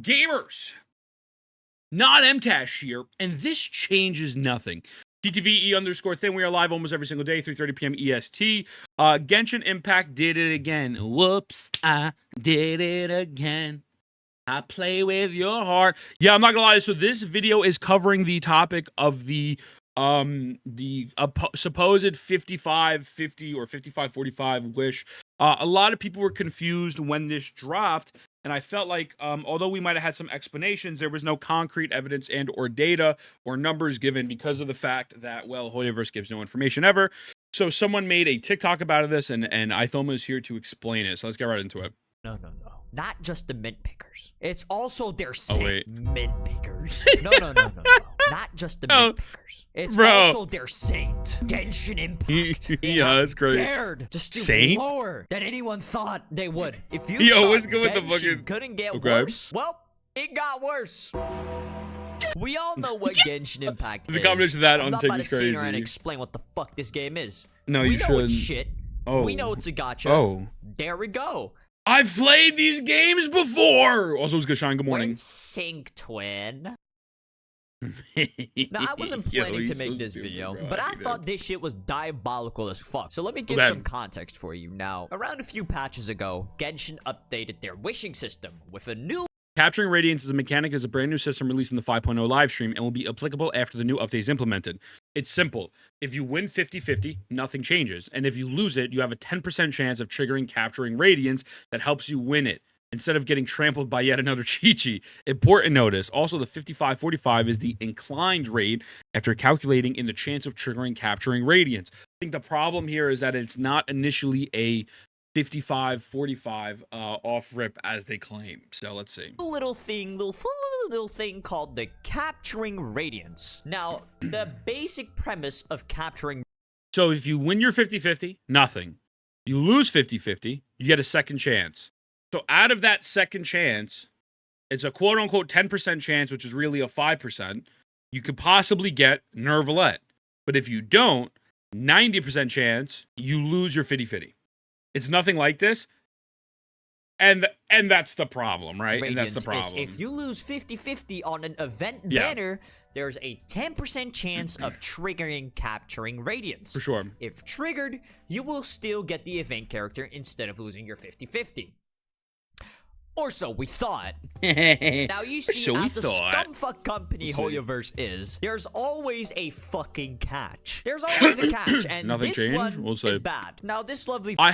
gamers? Not MTash here, and this changes nothing. TTVE_thing. We are live almost every single day, 3:30 p.m. EST. Genshin Impact did it again. Whoops, I did it again. I play with your heart. Yeah, I'm not gonna lie. So this video is covering the topic of the supposed 55-50 or 55-45 wish. A lot of people were confused when this dropped, and I felt like although we might have had some explanations, there was no concrete evidence and or data or numbers given because of the fact that, well, Hoyoverse gives no information ever. So someone made a TikTok about this, and Aithoma is here to explain it. So let's get right into it. No. Not just the mint pickers. It's also their saint mint pickers. No. Not just the mint pickers. It's also their saint. Genshin Impact. Yeah, that's crazy. Dared to stoop lower than anyone thought they would. If you what's good with the fucking couldn't get worse, well, it got worse. We all know what Genshin Impact is. The combination of that on TikTok is crazy. And explain what the fuck this game is. No, we you know shouldn't. it's shit. Oh. We know it's a gacha. Oh. There we go. I've played these games before. Also, it's good, Shine. Good morning. Sync twin. Now, I wasn't planning to make this video, but I thought this shit was diabolical as fuck. So let me give some context for you. Now, around a few patches ago, Genshin updated their wishing system with a new... Capturing Radiance as a mechanic is a brand new system released in the 5.0 live stream and will be applicable after the new update is implemented. It's simple. If you win 50-50, nothing changes. And if you lose it, you have a 10% chance of triggering Capturing Radiance that helps you win it, instead of getting trampled by yet another Chi-Chi. Important notice. Also, the 55-45 is the inclined rate after calculating in the chance of triggering Capturing Radiance. I think the problem here is that it's not initially a 55-45 off rip as they claim. So let's see. Little thing called the Capturing Radiance. Now, the basic premise of capturing... So if you win your 50-50, nothing. You lose 50-50, you get a second chance. So out of that second chance, it's a quote-unquote 10% chance, which is really a 5%. You could possibly get Nervalette. But if you don't, 90% chance you lose your 50-50. It's nothing like this. And that's the problem, right? Radiance, and that's the problem. If you lose 50-50 on an event banner, there's a 10% chance of triggering Capturing Radiance. For sure. If triggered, you will still get the event character instead of losing your 50-50. Or so we thought. Now you see, as the scumfuck company Hoyoverse is, there's always a fucking catch. There's always a catch, and this one is bad. Now this lovely... I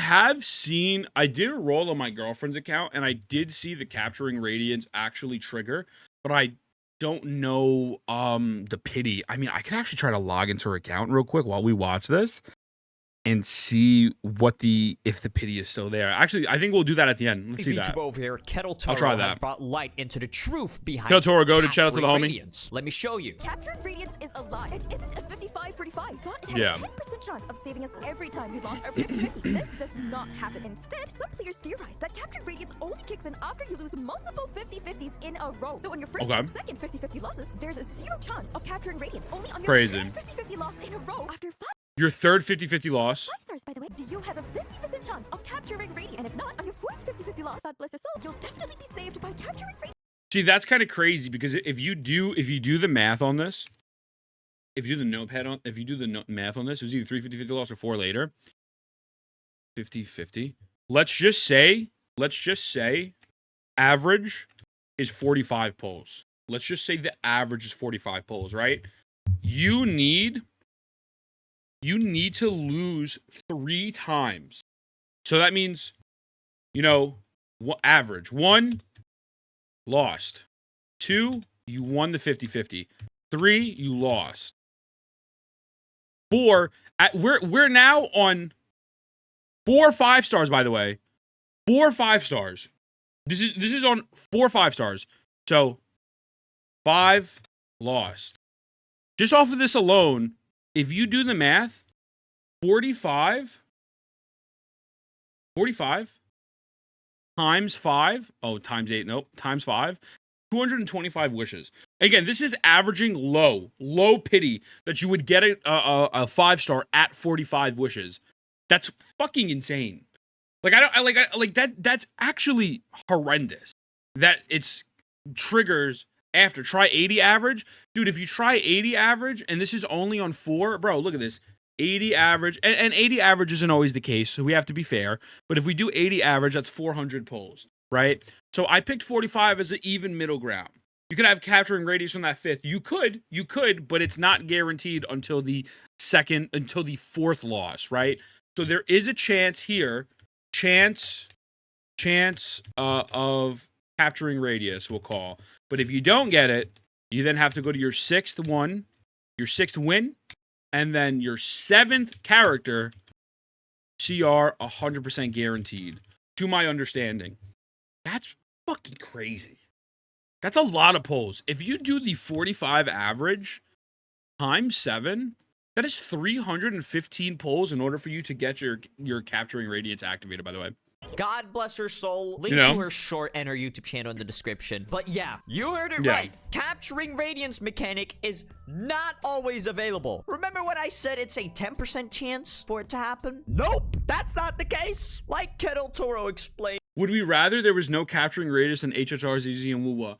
did a roll on my girlfriend's account, and I did see the Capturing Radiance actually trigger, but I don't know the pity. I mean, I can actually try to log into her account real quick while we watch this and see what if the pity is still there. Actually, I think we'll do that at the end. Let's see that. Over here, Kettle Toro has brought light into the truth behind Kettle Toro, go to shout out to the homie. Radiance. Let me show you. Capturing Radiance is a lie. It isn't a 55-45. Thought it had a 10% chance of saving us every time we lost our 50-50. This does not happen. Instead, some players theorize that Capturing Radiance only kicks in after you lose multiple 50-50s in a row. So on your first and second 50-50 losses, there's a 0 chance of Capturing Radiance. Only on your third 50-50 loss in a row after 5. Your third 50-50 loss. 5 stars, by the way. Do you have a 50% chance of capturing Radiance? And if not, on your fourth 50-50 loss, God bless his soul, you'll definitely be saved by capturing Radiance. See, that's kind of crazy because if you do the math on this, if you do the math on this, it was either 3 50-50 loss or 4 later. 50-50. Let's just say average is 45 pulls. Let's just say the average is 45 pulls, right? You need to lose 3 times. So that means, average. 1, lost. 2, you won the 50-50. 3, you lost. 4, we're now on 4 5 stars, by the way. 4 5 stars. This is on 4 5 stars. So 5 lost. Just off of this alone, if you do the math, 45 times 5, times 8, nope, times 5, 225 wishes. Again, this is averaging low pity that you would get a 5-star at 45 wishes. That's fucking insane. Like, that's actually horrendous. That it's triggers after. Try 80 average. Dude, if you try 80 average, and this is only on 4, bro, look at this. 80 average, and 80 average isn't always the case, so we have to be fair. But if we do 80 average, that's 400 pulls, right? So I picked 45 as an even middle ground. You could have capturing radius on that 5th. You could, but it's not guaranteed until the 4th loss, right? So there is a chance here, chance of capturing radius, we'll call. But if you don't get it, you then have to go to your 6th one, your 6th win, and then your 7th character, CR 100% guaranteed, to my understanding. That's fucking crazy. That's a lot of pulls. If you do the 45 average times 7, that is 315 pulls in order for you to get your capturing radiance activated, by the way. God bless her soul. Link to her short and her YouTube channel in the description. But yeah, you heard it right. Capturing Radiance mechanic is not always available. Remember when I said it's a 10% chance for it to happen? Nope, that's not the case. Like Kettle Toro explained. Would we rather there was no capturing radius in HHR, ZZ, and Wuwa?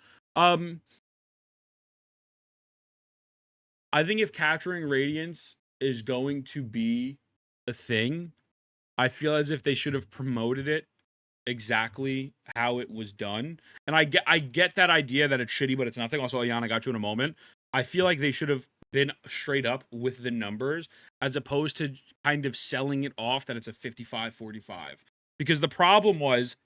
I think if capturing radiance is going to be a thing, I feel as if they should have promoted it exactly how it was done. And I get that idea that it's shitty, but it's nothing. Also, Ayana, got you in a moment. I feel like they should have been straight up with the numbers as opposed to kind of selling it off that it's a 55-45. Because the problem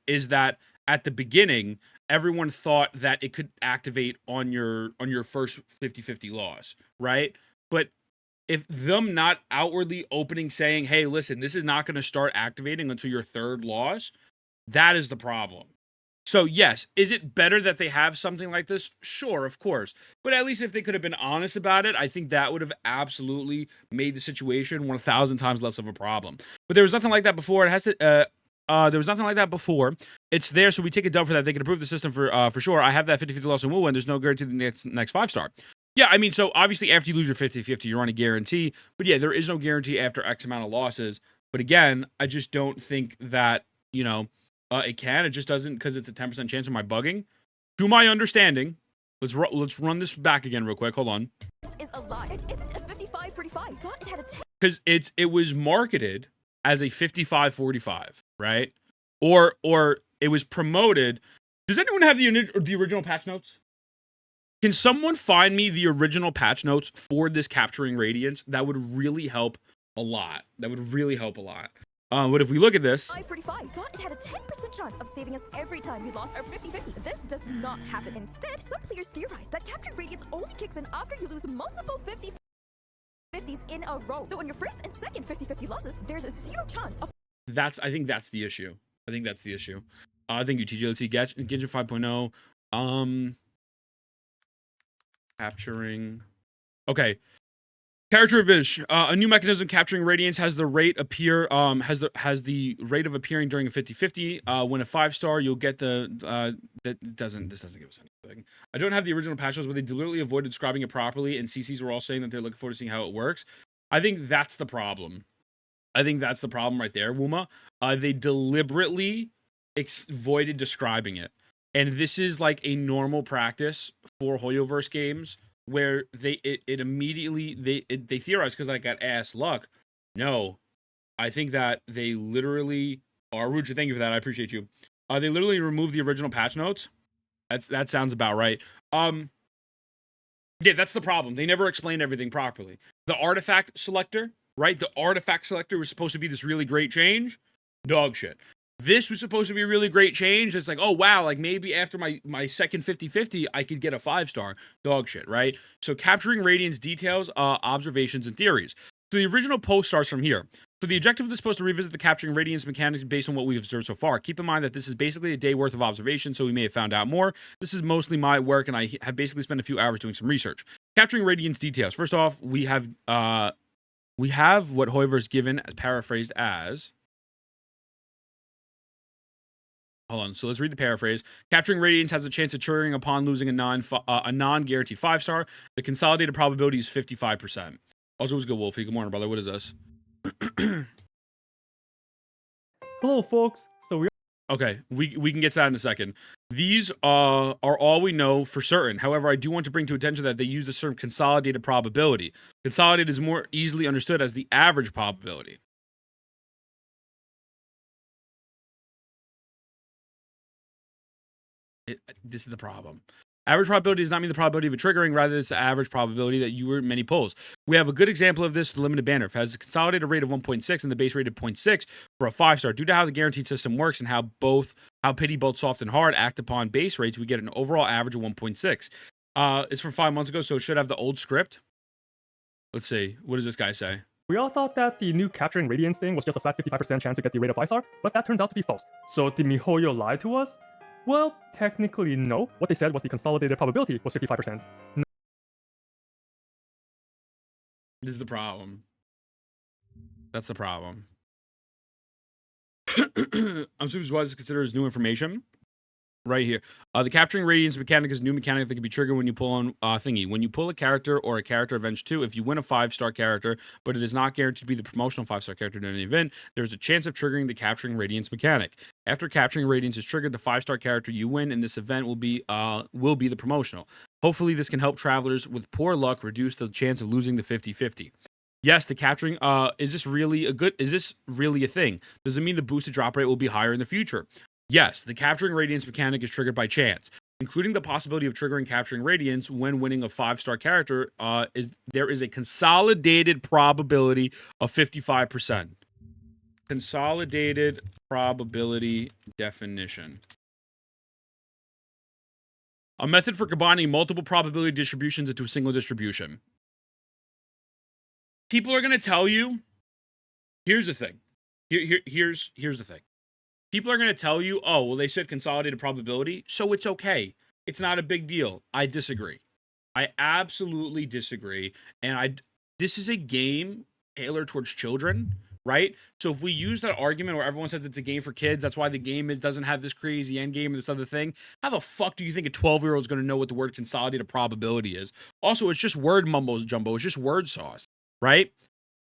is that at the beginning, everyone thought that it could activate on your first 50-50 loss, right? But if them not outwardly opening saying, hey, listen, this is not going to start activating until your 3rd loss, that is the problem. So yes, is it better that they have something like this? Sure, of course. But at least if they could have been honest about it, I think that would have absolutely made the situation 1,000 times less of a problem. But there was nothing like that before. It has to... there was nothing like that before. It's there, so we take a dub for that. They can improve the system for sure. I have that 50-50 loss in Wu, and there's no guarantee the next 5-star. Yeah, I mean, so obviously after you lose your 50-50, you're on a guarantee. But yeah, there is no guarantee after X amount of losses. But again, I just don't think that, it can. It just doesn't, because it's a 10% chance of my bugging. To my understanding, let's run this back again real quick. Hold on. Is a lie. It isn't a 55-45. Thought it had a 10. Because it was marketed as a 55-45, right? Or it was promoted. Does anyone have the original patch notes? Can someone find me the original patch notes for this capturing radiance? That would really help a lot. But if we look at this, 5-45. Thought it had a 10% chance of saving us every time we lost our 50-50. This does not happen. Instead, some players theorize that capturing radiance only kicks in after you lose multiple 50-50s in a row. So on your first and second 50-50 losses, there's a 0 chance of... I think that's the issue. Thank you, TJ. Let's see. Genshin 5.0. Capturing. Okay. Character Vish. A new mechanism capturing radiance has the rate appear. Has the rate of appearing during a 50-50. When a 5-star, you'll get the. This doesn't give us anything. I don't have the original patch notes, but they deliberately avoided describing it properly, and CCs were all saying that they're looking forward to seeing how it works. I think that's the problem. Right there, Wuma. They deliberately avoided describing it. And this is like a normal practice for Hoyoverse games where they immediately theorize, because I got ass luck. No, I think that they literally are rude. Thank you for that. I appreciate you. They literally removed the original patch notes. That sounds about right. Yeah, that's the problem. They never explained everything properly. The artifact selector, right? The artifact selector was supposed to be this really great change. Dog shit. This was supposed to be a really great change. It's like, oh, wow, like maybe after my second 50-50, I could get a 5-star. Dog shit, right? So capturing Radiance details, observations, and theories. So the original post starts from here. So the objective of this post is to revisit the capturing Radiance mechanics based on what we've observed so far. Keep in mind that this is basically a day worth of observation, so we may have found out more. This is mostly my work, and I have basically spent a few hours doing some research. Capturing Radiance details. First off, we have what Hoiver's given, paraphrased as... Hold on. So let's read the paraphrase. Capturing Radiance has a chance of triggering upon losing a non-guaranteed 5-star. The consolidated probability is 55%. Also, it was good, Wolfie. Good morning, brother. What is this? Hello, folks. So we Okay, we can get to that in a second. These are all we know for certain. However, I do want to bring to attention that they use the term consolidated probability. Consolidated is more easily understood as the average probability. This is the problem. Average probability does not mean the probability of a triggering, rather it's the average probability that you were in many polls. We have a good example of this, the limited banner. It has a consolidated rate of 1.6 and the base rate of 0.6 for a 5-star. Due to how the guaranteed system works and how pity both soft and hard act upon base rates, we get an overall average of 1.6. It's from 5 months ago, so it should have the old script. Let's see. What does this guy say? We all thought that the new capturing Radiance thing was just a flat 55% chance to get the rate of 5-star, but that turns out to be false. So did miHoYo lie to us? Well, technically no. What they said was the consolidated probability was 55%. This is the problem. That's the problem. I'm surprised to consider as new information. Right here. The capturing Radiance mechanic is a new mechanic that can be triggered when you pull on thingy. When you pull a character or a character event 2, if you win a 5-star character, but it is not guaranteed to be the promotional 5-star character during the event, there's a chance of triggering the capturing Radiance mechanic. After capturing Radiance is triggered, the 5-star character you win in this event will be the promotional. Hopefully, this can help travelers with poor luck reduce the chance of losing the 50-50. Yes, the capturing, is this really a thing? Does it mean the boosted drop rate will be higher in the future? Yes, the capturing Radiance mechanic is triggered by chance, including the possibility of triggering capturing Radiance when winning a 5-star character. There is a consolidated probability of 55%. Consolidated probability definition. A method for combining multiple probability distributions into a single distribution. People are going to tell you, here's the thing. Here's the thing. People are going to tell you, oh, well, they said consolidated probability, so it's okay. It's not a big deal. I disagree. I absolutely disagree. And this is a game tailored towards children, right? So if we use that argument where everyone says it's a game for kids, that's why the game doesn't have this crazy end game or this other thing, how the fuck do you think a 12-year-old is going to know what the word consolidated probability is? Also, it's just word mumbo jumbo. It's just word sauce, right?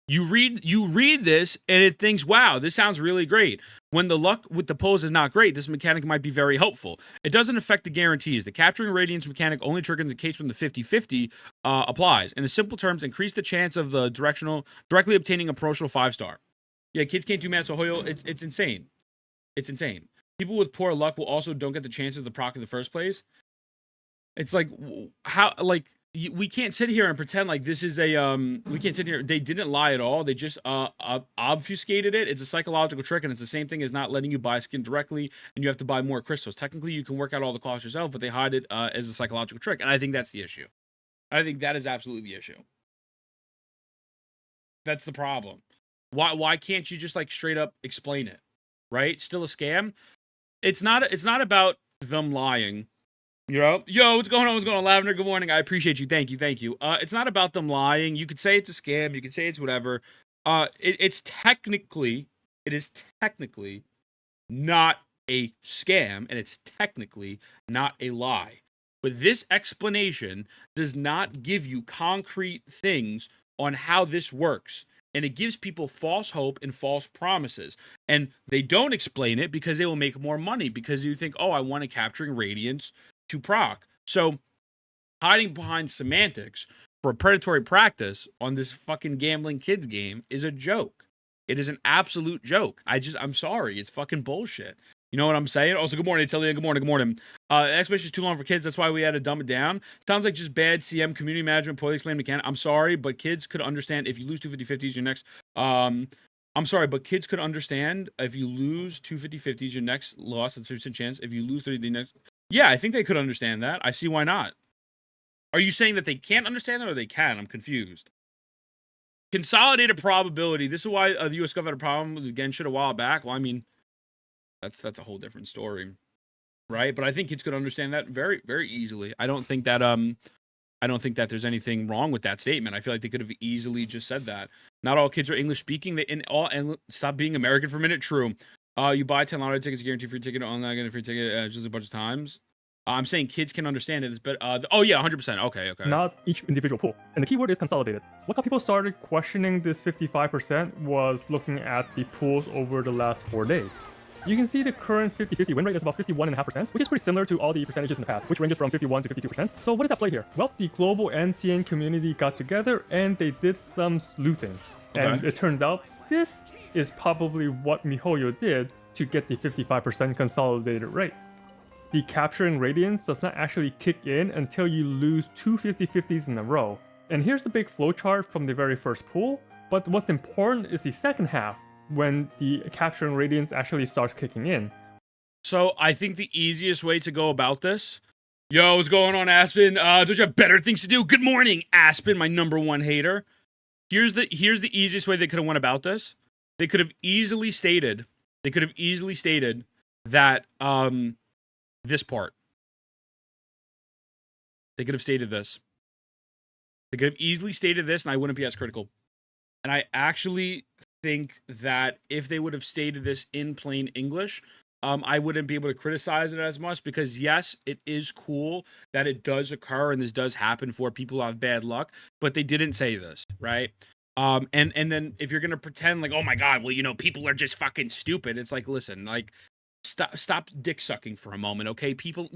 You read this and it thinks, wow, this sounds really great. When the luck with the polls is not great, this mechanic might be very helpful. It doesn't affect the guarantees. The capturing Radiance mechanic only triggers in the case when the 50-50 applies. In simple terms, increase the chance of the directly obtaining a promotional 5-star. Yeah, kids can't do math, so Hoyo, it's insane. It's insane. People with poor luck will also don't get the chances of the proc in the first place. It's like, how, like, we can't sit here and pretend like this is a we can't sit here. They didn't lie at all. They just obfuscated it. It's a psychological trick, and it's the same thing as not letting you buy skin directly, and you have to buy more crystals. Technically, you can work out all the costs yourself, but they hide it as a psychological trick, and I think that's the issue. I think that is absolutely the issue. That's the problem. Why can't you just like straight up explain it? Right? Still a scam. It's not about them lying. Yo, what's going on? What's going on, Lavender? Good morning. I appreciate you. Thank you. It's not about them lying. You could say it's a scam. You could say it's whatever. It is technically not a scam, and it's technically not a lie. But this explanation does not give you concrete things on how this works. And it gives people false hope and false promises. And they don't explain it because they will make more money. Because you think, oh, I want a capturing Radiance to proc. So hiding behind semantics for a predatory practice on this fucking gambling kids game is a joke. It is an absolute joke. I'm sorry. It's fucking bullshit. You know what I'm saying? Also, good morning, Italia. Good morning. Explanation is too long for kids. That's why we had to dumb it down. Sounds like just bad CM community management, poorly explained mechanic. I'm sorry, but kids could understand if you lose 250-50s, your next... I'm sorry, but kids could understand if you lose 250-50s, your next loss, a 30% chance. If you lose 30, the next... Yeah, I think they could understand that. I see why not. Are you saying that they can't understand that or they can? I'm confused. Consolidated probability. This is why the U.S. government had a problem with Genshin a while back. Well, I mean, that's a whole different story, right? But I think kids could understand that very, very easily. I don't think that there's anything wrong with that statement. I feel like they could have easily just said that. Not all kids are English speaking. Stop being American for a minute. True. You buy 10 lottery tickets, guarantee free ticket, online, get a free ticket just a bunch of times. I'm saying kids can understand it. It's better. Oh yeah, 100%. Okay. Not each individual pool. And the keyword is consolidated. What got people started questioning this 55% was looking at the pools over the last 4 days. you can see the current 50-50 win rate is about 51.5%, which is pretty similar to all the percentages in the past, which ranges from 51 to 52%. So what is at play here? Well, the global NCN community got together and they did some sleuthing. And it turns out this is probably what MiHoYo did to get the 55% consolidated rate. The capturing Radiance does not actually kick in until you lose two 50-50s in a row. And here's the big flowchart from the very first pool, but what's important is the second half, when the capturing Radiance actually starts kicking in. So I think the easiest way to go about this... Yo, what's going on, Aspen? Don't you have better things to do? Good morning, Aspen, my #1 hater. Here's the easiest way they could have went about this. They could have easily stated that this part. They could have stated this. They could have easily stated this, and I wouldn't be as critical. And I actually think that if they would have stated this in plain English, I wouldn't be able to criticize it as much, because yes, it is cool that it does occur and this does happen for people who have bad luck, but they didn't say this, right? And then if you're gonna pretend like, oh my god, well, you know, people are just fucking stupid, it's like, listen, like, stop dick sucking for a moment, okay? People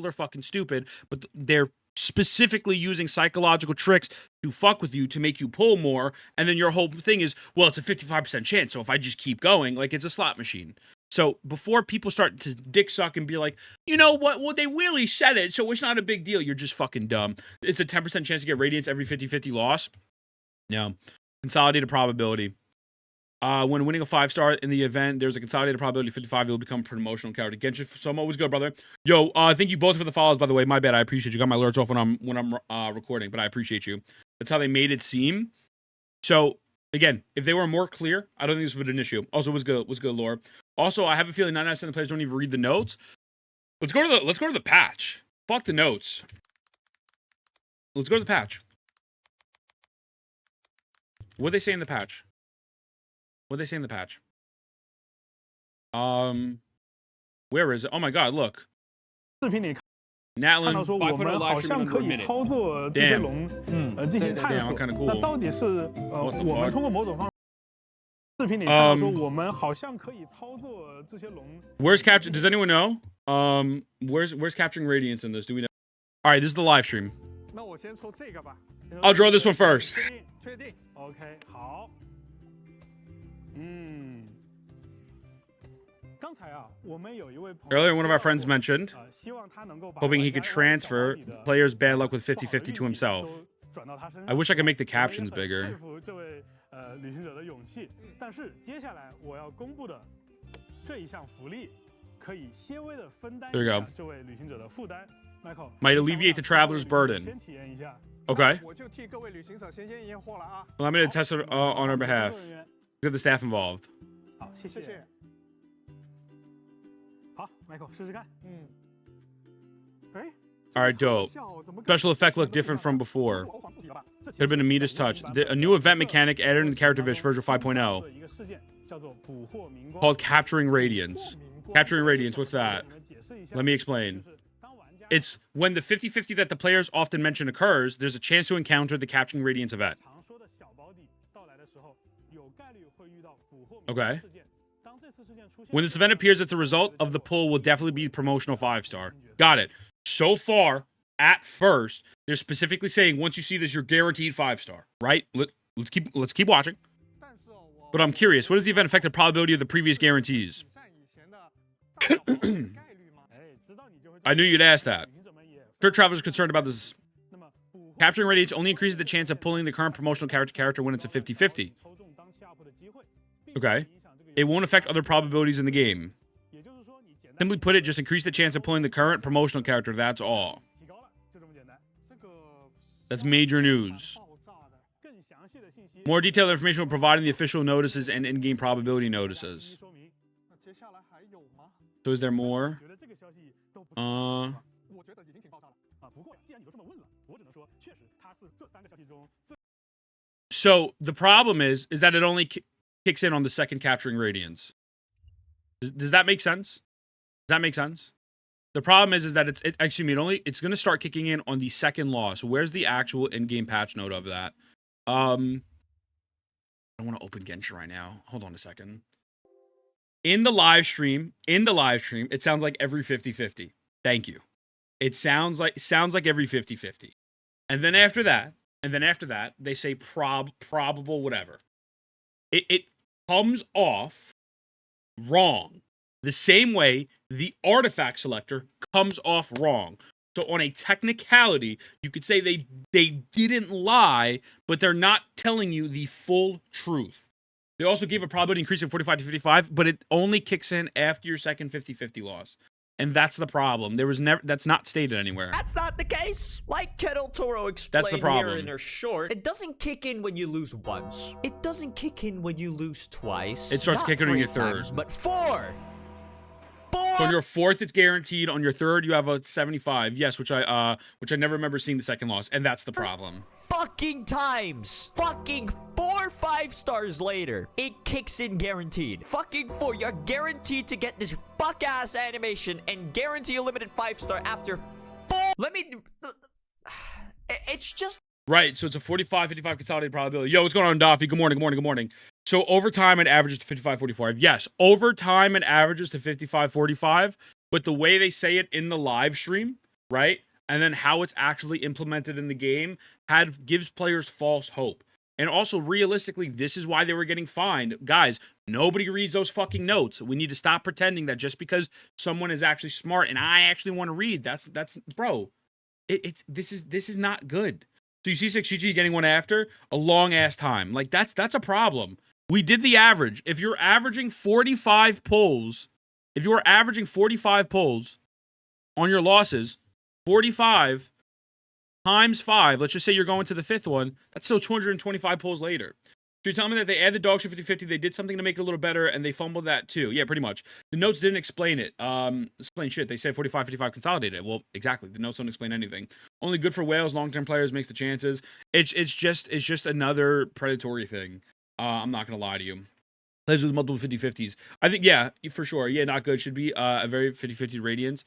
are fucking stupid, but they're specifically using psychological tricks to fuck with you to make you pull more, and then your whole thing is, well, it's a 55% chance, so if I just keep going, like, it's a slot machine. So before people start to dick suck and be like, you know what, well, they really said it, so it's not a big deal, you're just fucking dumb. It's a 10% chance to get Radiance every 50-50 loss. No. Consolidated probability. When winning a 5-star in the event, there's a consolidated probability of 55 it will become a promotional character. Genshin, Soma, always good, brother. Yo, thank you both for the follows, by the way. My bad, I appreciate you. Got my alerts off when I'm recording, but I appreciate you. That's how they made it seem. So again, if they were more clear, I don't think this would be an issue. Also, was good, Laura. Also, I have a feeling 99% of the players don't even read the notes. Let's go to the patch. Fuck the notes. Let's go to the patch. What they say in the patch? What they say in the patch? Where is it? Oh my god, look. Natlin 5.0 live stream in under a minute. Damn, I'm kind of cool. What the fuck? Where's capture? Does anyone know? Where's capturing Radiance in this? Do we know? All right, this is the live stream. I'll draw this one first. Earlier, one of our friends mentioned hoping he could transfer players' bad luck with 50-50 to himself. I wish I could make the captions bigger. There you go. Might alleviate the traveler's burden. Okay. Well, I'm going to test it on our behalf. Get the staff involved. Alright, dope. Special effect looked different from before. Could have been a Midas touch. A new event mechanic added in the character vision version 5.0 called Capturing Radiance. Capturing Radiance, what's that? Let me explain. It's when the 50-50 that the players often mention occurs, there's a chance to encounter the Capturing Radiance event. Okay. When this event appears, it's a result of the pull will definitely be promotional 5-star. Got it. So far, at first, they're specifically saying once you see this, you're guaranteed 5-star, right? Let's keep watching. But I'm curious, what is the event affect the probability of the previous guarantees? I knew you'd ask that. Sure, travelers are concerned about this. Capturing Radiance only increases the chance of pulling the current promotional character when it's a 50-50. Okay. It won't affect other probabilities in the game. Simply put it, just increase the chance of pulling the current promotional character, that's all. That's major news. More detailed information will provide in the official notices and in-game probability notices. So is there more? So the problem is that it only kicks in on the second Capturing Radiance. Does that make sense? Does that make sense? The problem is that it's going to start kicking in on the second loss. Where's the actual in-game patch note of that? I want to open Genshin right now. Hold on a second. In the live stream, it sounds like every 50-50. Thank you. It sounds like every 50-50. And then after that, they say probable whatever. It comes off wrong. The same way the artifact selector comes off wrong. So on a technicality, you could say they didn't lie, but they're not telling you the full truth. They also gave a probability increase from 45 to 55, but it only kicks in after your second 50-50 loss. And that's the problem. That's not stated anywhere. That's not the case. Like Kettle Toro explained here in her short, it doesn't kick in when you lose once. It doesn't kick in when you lose twice. It starts kicking in your third. Times, but 4. So on your fourth, it's guaranteed. On your third, you have a 75. Yes, which I never remember seeing the second loss, and that's the problem. Fucking times. Fucking 4 5-stars later, it kicks in guaranteed. Fucking 4. You're guaranteed to get this fuck-ass animation and guarantee a limited 5-star after 4. It's just... Right, so it's a 45-55 consolidated probability. Yo, what's going on, Daffy? Good morning. So overtime, it averages to 55-45. Yes, overtime, it averages to 55-45, but the way they say it in the live stream, right, and then how it's actually implemented in the game gives players false hope. And also, realistically, this is why they were getting fined. Guys, nobody reads those fucking notes. We need to stop pretending that just because someone is actually smart and I actually want to read, that's bro, this is not good. So you see 6GG getting one after a long ass time. Like that's a problem. We did the average. If you're averaging 45 pulls, on your losses, 45 times 5, let's just say you're going to the 5th one, that's still 225 pulls later. So you're telling me that they add the dog shit 50-50, they did something to make it a little better, and they fumbled that too. Yeah, pretty much. The notes didn't explain it. Explain shit. They said 45-55 consolidated. Well, exactly. The notes don't explain anything. Only good for whales, long-term players, makes the chances. It's just another predatory thing. I'm not gonna lie to you. Players with multiple 50-50s. I think, yeah, for sure. Yeah, not good. Should be a very 50-50 Radiance.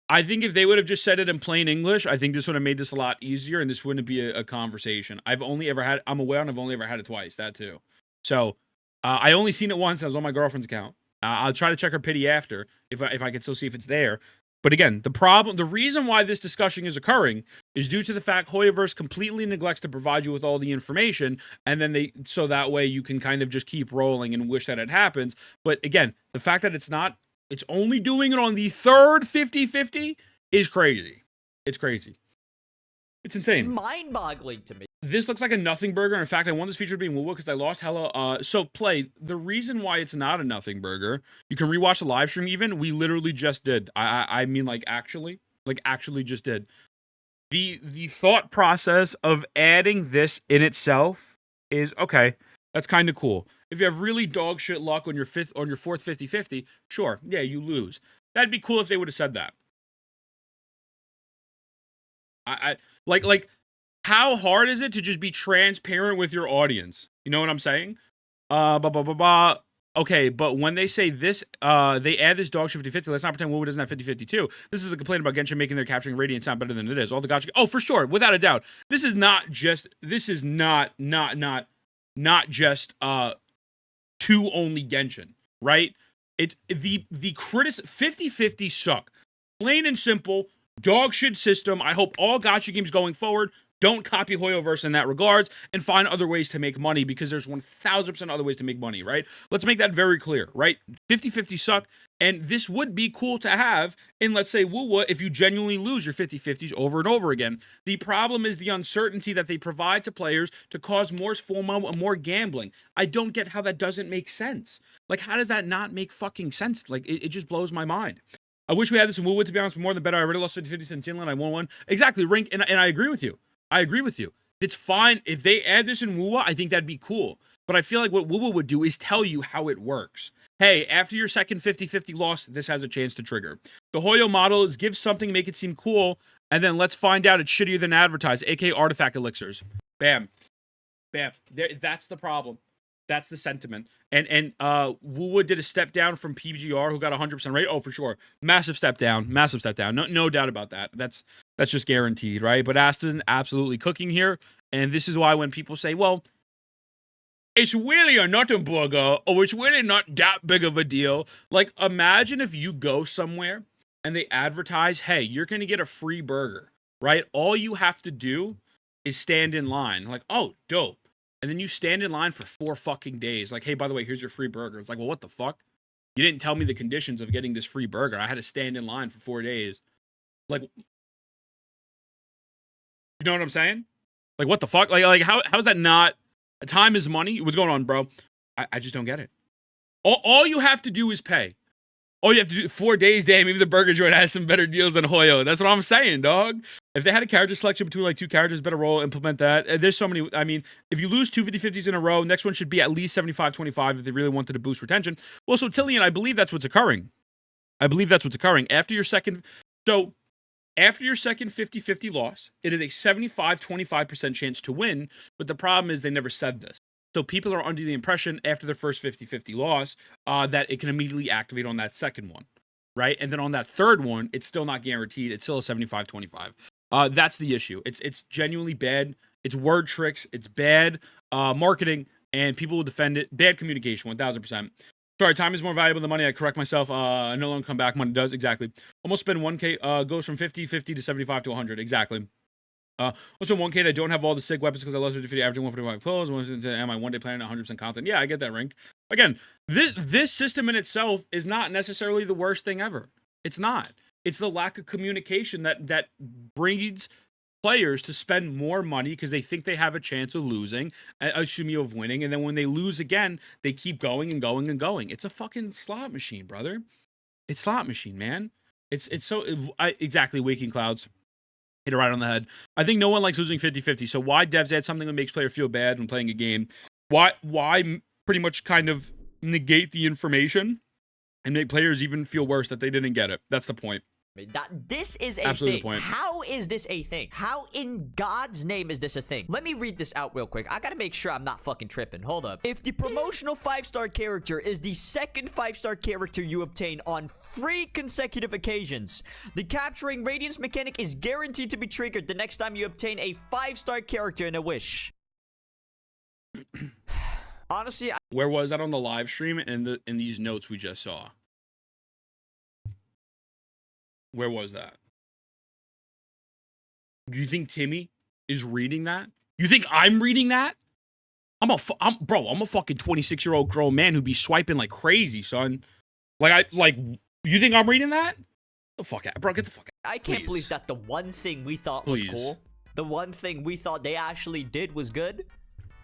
I think if they would have just said it in plain English, I think this would have made this a lot easier, and this wouldn't be a conversation. I'm aware, and I've only ever had it twice, that too. So, I only seen it once, I was on my girlfriend's account. I'll try to check her pity after, if I can still see if it's there. But again, the reason why this discussion is occurring is due to the fact Hoyoverse completely neglects to provide you with all the information, and then so that way you can kind of just keep rolling and wish that it happens. But again, the fact that it's only doing it on the third 50-50 is crazy. It's crazy. It's insane. It's mind-boggling to me. This looks like a nothing burger. In fact, I want this feature to be in Woo because I lost hella. So play. The reason why it's not a nothing burger, you can rewatch the live stream even. We literally just did. I mean, actually just did. The thought process of adding this in itself is okay. That's kind of cool. If you have really dog shit luck on your fourth 50-50, sure, yeah, you lose. That'd be cool if they would have said that. I like how hard is it to just be transparent with your audience? You know what I'm saying? Okay, but when they say this, they add this dog shit 50-50. Let's not pretend Woo doesn't have 50-50 too. This is a complaint about Genshin making their capturing Radiance sound better than it is. All the gacha. Oh, for sure, without a doubt. This is not just 2 only Genshin, right? It's the 50-50 suck. Plain and simple, dog shit system. I hope all gacha games going forward don't copy Hoyoverse in that regards and find other ways to make money, because there's 1000% other ways to make money, right? Let's make that very clear, right? 50-50 suck, and this would be cool to have in, let's say, Woo if you genuinely lose your 50-50s over and over again. The problem is the uncertainty that they provide to players to cause more FOMO and more gambling. I don't get how that doesn't make sense. Like, how does that not make fucking sense? Like, it just blows my mind. I wish we had this in Woo, to be honest, more than better. I already lost 50-50 in Inland. I won one. Exactly, Rink, and I agree with you. It's fine. If they add this in Woo, I think that'd be cool. But I feel like what Woo would do is tell you how it works. Hey, after your second 50-50 loss, this has a chance to trigger. The Hoyo model is give something, make it seem cool, and then let's find out it's shittier than advertised, aka artifact elixirs. Bam. That's the problem. That's the sentiment. And Woo did a step down from PGR, who got 100% rate. Oh, for sure. Massive step down. No doubt about that. That's just guaranteed, right? But Aston's absolutely cooking here. And this is why when people say, well, it's really a nothing burger, or it's really not that big of a deal. Like, imagine if you go somewhere and they advertise, hey, you're going to get a free burger, right? All you have to do is stand in line. Like, oh, dope. And then you stand in line for 4 fucking days. Like, hey, by the way, here's your free burger. It's like, well, what the fuck? You didn't tell me the conditions of getting this free burger. I had to stand in line for 4 days. Like, you know what I'm saying? Like, what the fuck? Like how is that not... Time is money? What's going on, bro? I just don't get it. All you have to do is pay. All you have to do 4 days, damn, maybe the burger joint has some better deals than Hoyo. That's what I'm saying, dog. If they had a character selection between like 2 characters, better roll, implement that. There's so many. I mean, if you lose 2 50-50s in a row, next one should be at least 75-25 if they really wanted to boost retention. Well, so Tillian, I believe that's what's occurring. After your second 50-50 loss, it is a 75-25% chance to win, but the problem is they never said this. So people are under the impression after their first 50-50 loss that it can immediately activate on that second one, right? And then on that third one, it's still not guaranteed. It's still a 75-25. That's the issue. It's genuinely bad. It's word tricks. It's bad marketing, and people will defend it. Bad communication, 1,000%. Sorry, time is more valuable than money. I correct myself. I no longer come back. Money does, exactly. Almost spend 1K, goes from 50-50 to 75 to 100, exactly. Also 1K, I don't have all the SIG weapons because I lost 50 averaging 145 close. Am I one day planning 100% content? Yeah, I get that, Rink. Again, this system in itself is not necessarily the worst thing ever. It's not. It's the lack of communication that breeds players to spend more money because they think they have a chance of losing, of winning, and then when they lose again, they keep going and going and going. It's a fucking slot machine, brother. It's slot machine, man. It's so exactly Waking Clouds. Hit it right on the head. I think no one likes losing 50-50. So why devs add something that makes players feel bad when playing a game? Why pretty much kind of negate the information and make players even feel worse that they didn't get it? That's the point. This is a Absolutely thing. the point. How is this a thing? How in God's name is this a thing? Let me read this out real quick. I gotta make sure I'm not fucking tripping. Hold up. If the promotional 5-star character is the second 5-star character you obtain on 3 consecutive occasions, the capturing Radiance mechanic is guaranteed to be triggered the next time you obtain a 5-star character in a wish. Honestly, Where was that on the live stream and in these notes we just saw? Where was that? Do you think Timmy is reading that? You think I'm reading that? I'm a fucking 26-year-old grown man who be swiping like crazy, son. You think I'm reading that? Get the fuck out, bro. Get the fuck out. I can't believe that the one thing we thought was cool, the one thing we thought they actually did was good,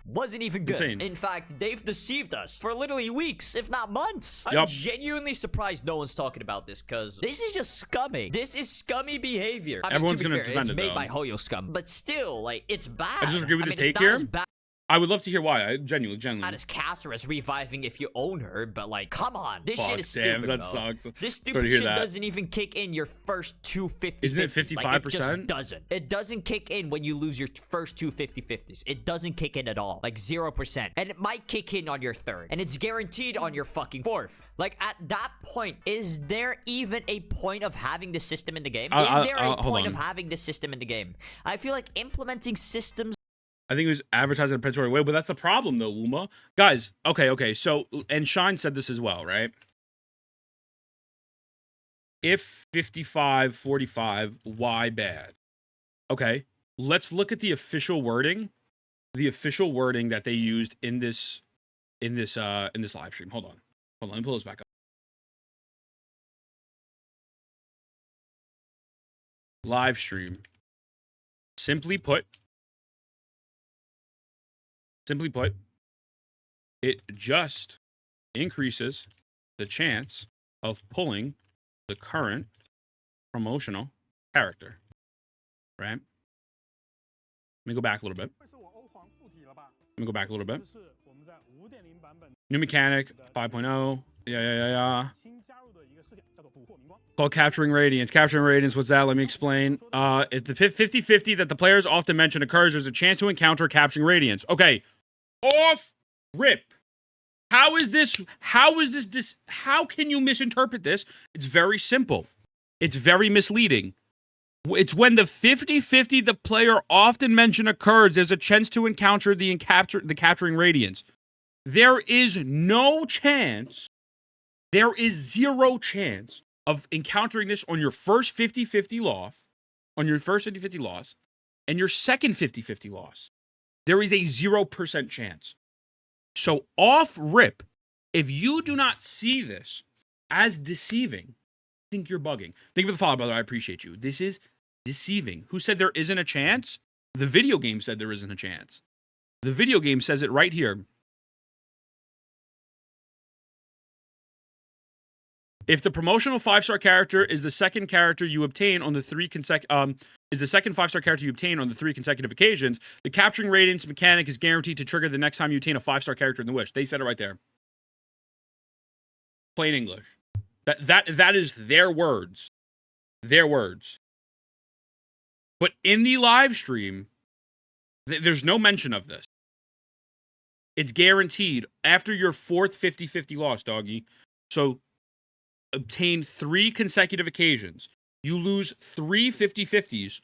wasn't even good. Insane. In fact, they've deceived us for literally weeks, if not months. I'm genuinely surprised no one's talking about this, because this is just scummy. This is scummy behavior. I mean, Everyone's to be gonna fair, defend it's it, made though. by Hoyo scum, but still, like, it's bad. I just agree with I this mean, take it's not here. as bad I would love to hear why. I genuinely. as Casserus reviving if you own her, but like, come on, this shit is damn, stupid. that bro. sucks. This Sorry stupid to hear shit that. doesn't even kick in your first 2 50-50s. Isn't it Like, it just 55%? doesn't. It doesn't kick in when you lose your first 2 50-50s. It doesn't kick in at all. Like 0%. And it might kick in on your third. And it's guaranteed on your fucking fourth. Like, at that point, is there even a point of having the system in the game? Is there a point of having the system in the game? I feel like implementing systems. I think it was advertised in a predatory way, but that's the problem, though, Uma. Guys, okay. So, and Shine said this as well, right? If 55-45, why bad? Okay, let's look at the official wording. The official wording that they used in this live stream. Hold on, let me pull this back up. Live stream. Simply put, it just increases the chance of pulling the current promotional character. Right? Let me go back a little bit. New mechanic, 5.0. Yeah. Called Capturing Radiance. Capturing Radiance, what's that? Let me explain. If the 50-50 that the players often mention occurs, there's a chance to encounter Capturing Radiance. Okay. Off rip. How can you misinterpret this? It's very simple. It's very misleading. It's when the 50-50 the player often mention occurs, there's a chance to encounter the Capturing Radiance. There is no chance, there is zero chance of encountering this on your first 50-50 loss, and your second 50-50 loss. There is a 0% chance. So off rip, if you do not see this as deceiving, I think you're bugging. Thank you for the follow, brother. I appreciate you. This is deceiving. Who said there isn't a chance? The video game said there isn't a chance. The video game says it right here. If the promotional 5-star character is the second character you obtain on the three consecutive occasions, the capturing radiance mechanic is guaranteed to trigger the next time you obtain a 5-star character in the wish. They said it right there. Plain English. That is their words. Their words. But in the live stream, there's no mention of this. It's guaranteed after your fourth 50-50 loss, doggy. So obtain 3 consecutive occasions. You lose 3 50-50s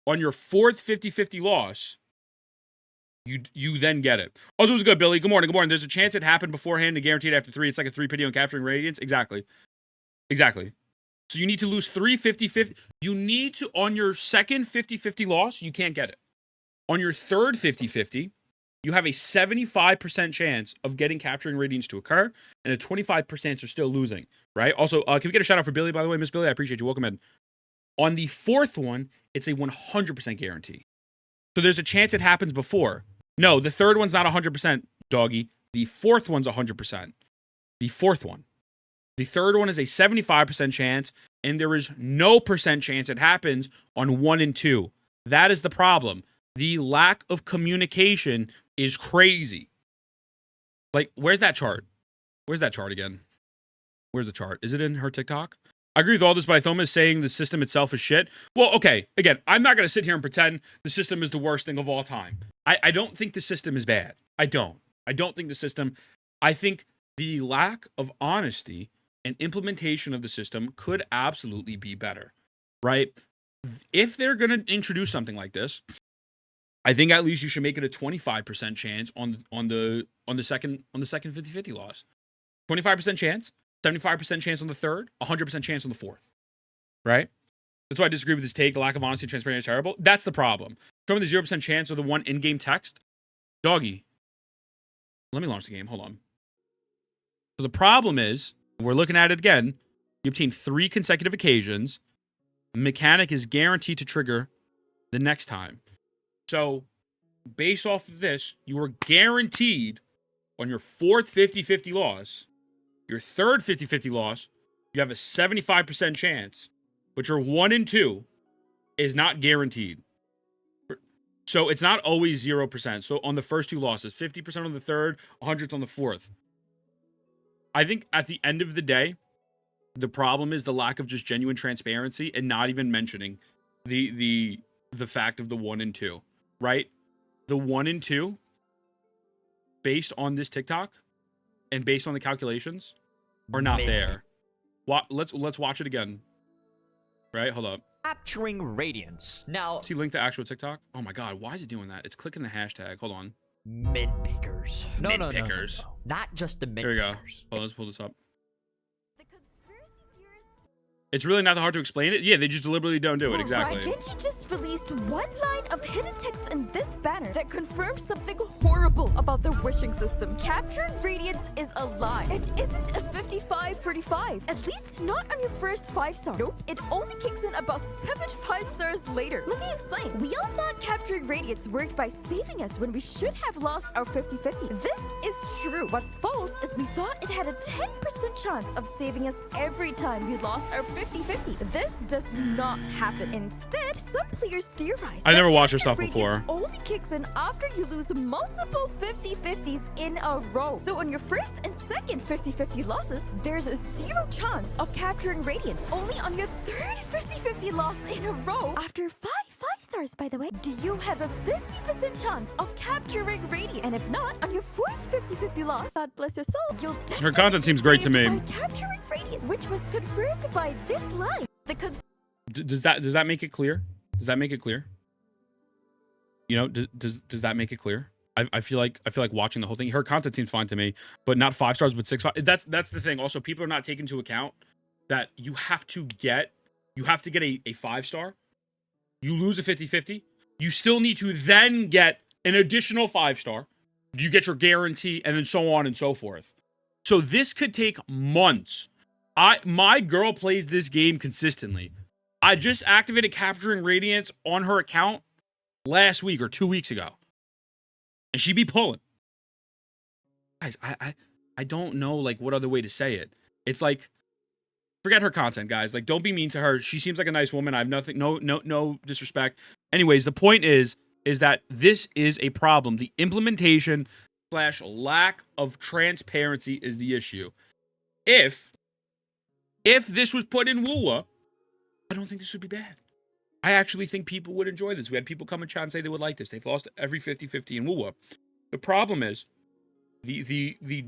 on your fourth 50-50 loss. You then get it. Also, it was good, Billy. Good morning. Good morning. There's a chance it happened beforehand and guaranteed after 3. It's like a 3 on capturing radiance. Exactly. So you need to lose 3 50-50. You need to, on your second 50-50 loss, you can't get it. On your third 50-50, you have a 75% chance of getting capturing radiance to occur, and a 25% are still losing, right? Also, can we get a shout out for Billy, by the way? Miss Billy, I appreciate you. Welcome in. On the fourth one, it's a 100% guarantee. So there's a chance it happens before. No, the third one's not 100%, doggy. The fourth one's 100%. The fourth one. The third one is a 75% chance, and there is no percent chance it happens on 1 and 2. That is the problem. The lack of communication is crazy. Like, where's that chart? Where's that chart again? Where's the chart? Is it in her TikTok? I agree with all this, but Aithoma is saying the system itself is shit. Well, okay, again, I'm not going to sit here and pretend the system is the worst thing of all time. I don't think the system is bad. I don't think the system... I think the lack of honesty and implementation of the system could absolutely be better, right? If they're going to introduce something like this, I think at least you should make it a 25% chance on the second 50-50 loss. 25% chance, 75% chance on the third, 100% chance on the fourth. Right? That's why I disagree with this take. The lack of honesty and transparency is terrible. That's the problem. Show me the 0% chance of the one in-game text. Doggy. Let me launch the game. Hold on. So the problem is, we're looking at it again. You obtain 3 consecutive occasions. Mechanic is guaranteed to trigger the next time. So, based off of this, you are guaranteed on your fourth 50-50 loss, your third 50-50 loss, you have a 75% chance, but your 1 and 2 is not guaranteed. So, it's not always 0%. So, on the first 2 losses, 50% on the third, 100th on the fourth. I think at the end of the day, the problem is the lack of just genuine transparency and not even mentioning the fact of the 1 and 2. Right? The 1 and 2, based on this TikTok and based on the calculations, are not there. Let's watch it again. Right? Hold up. Capturing radiance. Now, see, link to actual TikTok. Oh my god, why is it doing that? It's clicking the hashtag. Hold on. Mint pickers. No. Not just the mint pickers. Here we go. pickers. Hold on, let's pull this up. It's really not that hard to explain it. Yeah, they just deliberately don't do it. Exactly. Right, Genshin just released one line of hidden text in this banner that confirms something horrible about their wishing system. Capturing radiance is a lie. It isn't a 55-45. At least not on your first 5-star. Nope, it only kicks in about 7 5-stars later. Let me explain. We all thought capturing radiance worked by saving us when we should have lost our 50-50. This is true. What's false is we thought it had a 10% chance of saving us every time we lost our 50-50. This does not happen. Instead, some players theorize I never that watched your stuff radiance before. only kicks in after you lose multiple 50-50s in a row. So on your first and second 50-50 losses, there's a 0 chance of capturing radiance. Only on your third 50-50 loss in a row, after 5 5-stars, by the way, do you have a 50% chance of capturing radiance. And if not, on your fourth 50-50 loss, God bless your soul, you'll definitely Her content seems great to me. by capturing radiance, which was confirmed by this line. Does that make it clear? Does that make it clear? You know, does that make it clear? I feel like watching the whole thing. Her content seems fine to me, but not 5 stars, but 6. That's the thing. Also, people are not taking into account that you have to get a 5-star. You lose a 50-50. You still need to then get an additional 5-star. You get your guarantee, and then so on and so forth. So this could take months. My girl plays this game consistently. I just activated capturing Radiance on her account last week or 2 weeks ago. And she be pulling. Guys, I don't know like what other way to say it. It's like, forget her content, guys. Like, don't be mean to her. She seems like a nice woman. I have nothing, no disrespect. Anyways, the point is that this is a problem. The implementation / lack of transparency is the issue. If this was put in Woowa, I don't think this would be bad. I actually think people would enjoy this. We had people come in chat and say they would like this. They've lost every 50-50 in Woowa. The problem is the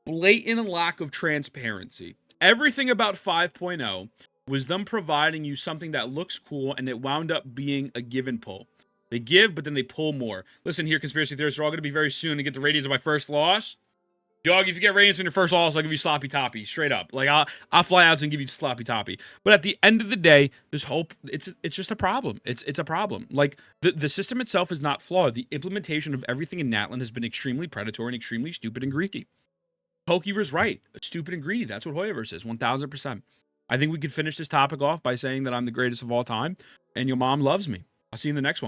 blatant lack of transparency. Everything about 5.0 was them providing you something that looks cool, and it wound up being a give and pull. They give, but then they pull more. Listen here, conspiracy theorists, they're all going to be very soon to get the Radiance of my first loss. Dog, if you get Radiance in your first loss, I'll give you sloppy toppy, straight up. Like, I'll fly out and give you sloppy toppy. But at the end of the day, this whole it's just a problem. It's a problem. Like, the system itself is not flawed. The implementation of everything in Natlan has been extremely predatory and extremely stupid and greedy. Pokever's right. It's stupid and greedy. That's what Hoyoverse is, 1000%. I think we could finish this topic off by saying that I'm the greatest of all time, and your mom loves me. I'll see you in the next one.